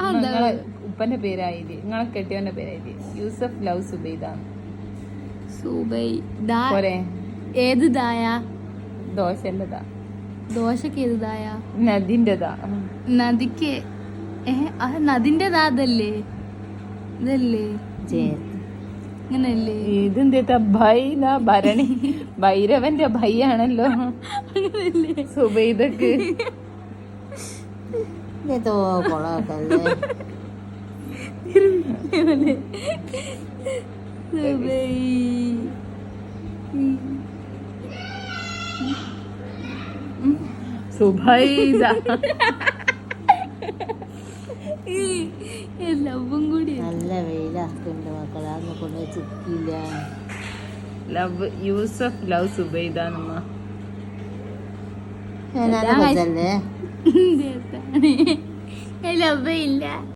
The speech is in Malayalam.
നിങ്ങളെ ഉപ്പന്റെ പേരായത്, നിങ്ങളെ കെട്ടിയവന്റെ പേരായത്. യൂസഫ് ലവ് സുബൈദ. പോരെ? ഏത് ദായ? ദോശന്റെതാ. ദോശക്ക് ഏത് ദായ? നദിന്റെതാ. നദിക്ക് നദിന്റെതാ. അതല്ലേ ഇതല്ലേ? അങ്ങനല്ലേ? ഇതെന്താ ഭരണി ഭൈരവന്റെ ഭയ്യാണല്ലോ സുബൈദക്ക്. സുബൈദ ലവും കൂടി. നല്ല വെയിലാക്കുണ്ട് മക്കളെ, അന്ന് കൊണ്ട് ചിക്കില്ല. Love Yusuf love Zubaida. നല്ല ലവ് ഇല്ല.